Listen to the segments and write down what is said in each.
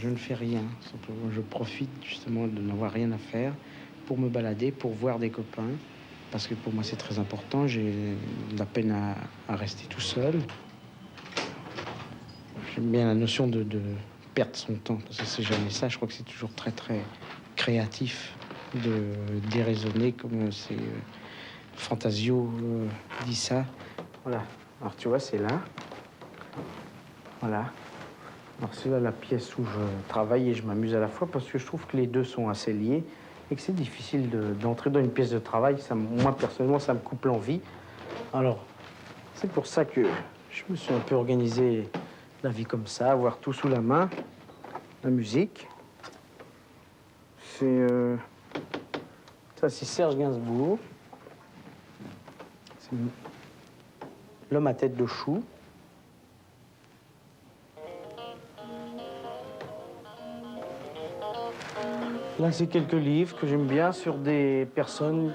je ne fais rien. Simplement, je profite justement de n'avoir rien à faire pour me balader, pour voir des copains. Parce que pour moi, c'est très important. J'ai de la peine à rester tout seul. J'aime bien la notion de perdre son temps. Parce que c'est jamais ça. Je crois que c'est toujours très, très créatif de déraisonner, comme c'est Fantasio dit ça. Voilà. Alors, tu vois, c'est là. Voilà. Alors, c'est là la pièce où je travaille et je m'amuse à la fois parce que je trouve que les deux sont assez liés et que c'est difficile d'entrer dans une pièce de travail. Ça, moi, personnellement, ça me coupe l'envie. Alors, c'est pour ça que je me suis un peu organisé la vie comme ça, avoir tout sous la main. La musique. Ça, c'est Serge Gainsbourg. C'est L'homme à tête de chou. Là, c'est quelques livres que j'aime bien sur des personnes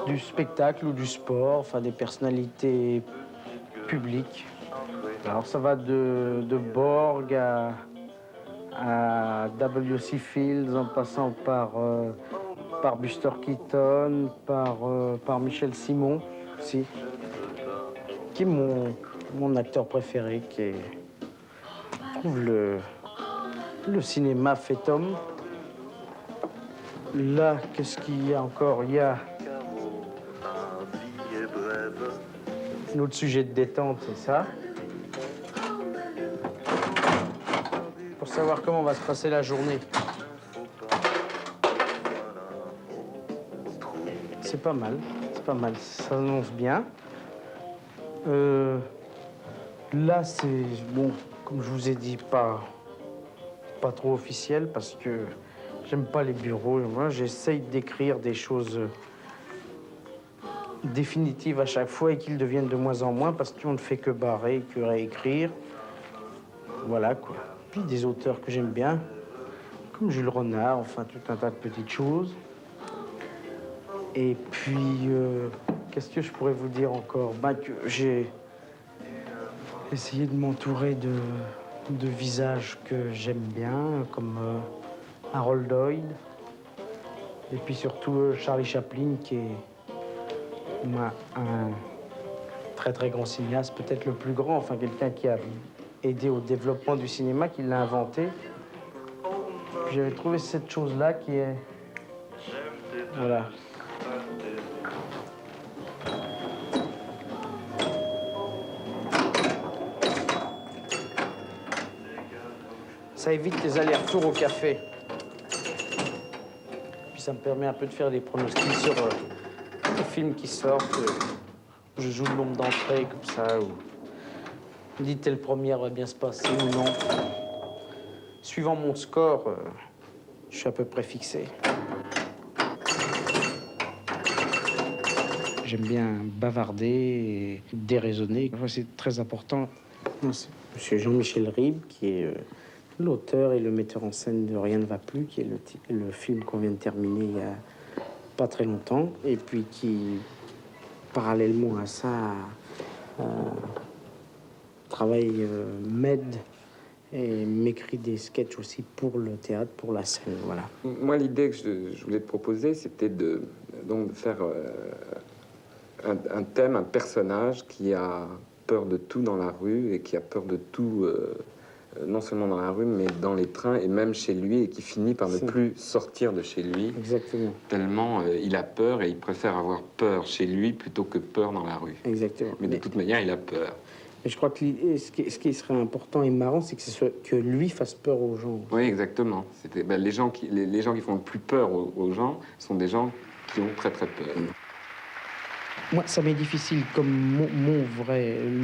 du spectacle ou du sport, enfin des personnalités publiques. Alors, ça va de Borg à W.C. Fields, en passant par Buster Keaton, par Michel Simon aussi, qui est mon acteur préféré, qui est, je trouve, le cinéma fait homme. Là, qu'est-ce qu'il y a encore? Il y a un autre sujet de détente, c'est ça. Pour savoir comment va se passer la journée. C'est pas mal, ça annonce bien. Là, c'est, bon, comme je vous ai dit, pas trop officiel parce que j'aime pas les bureaux. Moi, j'essaye d'écrire des choses définitives à chaque fois et qu'ils deviennent de moins en moins parce qu'on ne fait que barrer, que réécrire. Voilà, quoi. Puis des auteurs que j'aime bien, comme Jules Renard, enfin, tout un tas de petites choses. Et puis, qu'est-ce que je pourrais vous dire encore? Ben, que j'ai essayé de m'entourer de visages que j'aime bien, comme Harold Lloyd. Et puis surtout Charlie Chaplin, qui est un très très grand cinéaste, peut-être le plus grand, enfin quelqu'un qui a aidé au développement du cinéma, qui l'a inventé. Puis j'avais trouvé cette chose-là qui est... Voilà. Ça évite les allers-retours au café. Puis ça me permet un peu de faire des pronostics sur les films qui sortent. Je joue le nombre d'entrées comme ça, ou je dis telle première va bien se passer ou non. Suivant mon score, je suis à peu près fixé. J'aime bien bavarder et déraisonner. C'est très important. C'est Monsieur Jean-Michel Ribes, qui est l'auteur et le metteur en scène de Rien ne va plus, qui est le film qu'on vient de terminer il y a pas très longtemps, et puis qui, parallèlement à ça, m'aide et m'écrit des sketchs aussi pour le théâtre, pour la scène, voilà. Moi, l'idée que je voulais te proposer, c'était de faire un thème, un personnage qui a peur de tout dans la rue et qui a peur de tout, non seulement dans la rue, mais dans les trains et même chez lui, et qui finit par ne plus sortir de chez lui. Exactement. Tellement il a peur et il préfère avoir peur chez lui plutôt que peur dans la rue. Exactement. Mais de toute manière, il a peur. Et je crois que ce qui serait important et marrant, c'est que lui fasse peur aux gens. Oui, exactement. Les gens qui font le plus peur aux gens sont des gens qui ont très très peur. Moi, ça m'est difficile, comme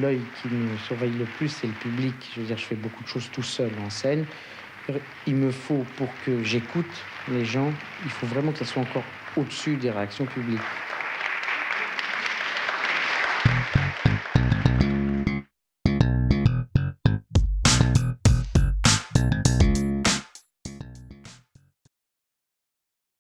l'œil qui me surveille le plus, c'est le public. Je veux dire, je fais beaucoup de choses tout seul en scène. Il me faut, pour que j'écoute les gens, il faut vraiment que ça soit encore au-dessus des réactions publiques.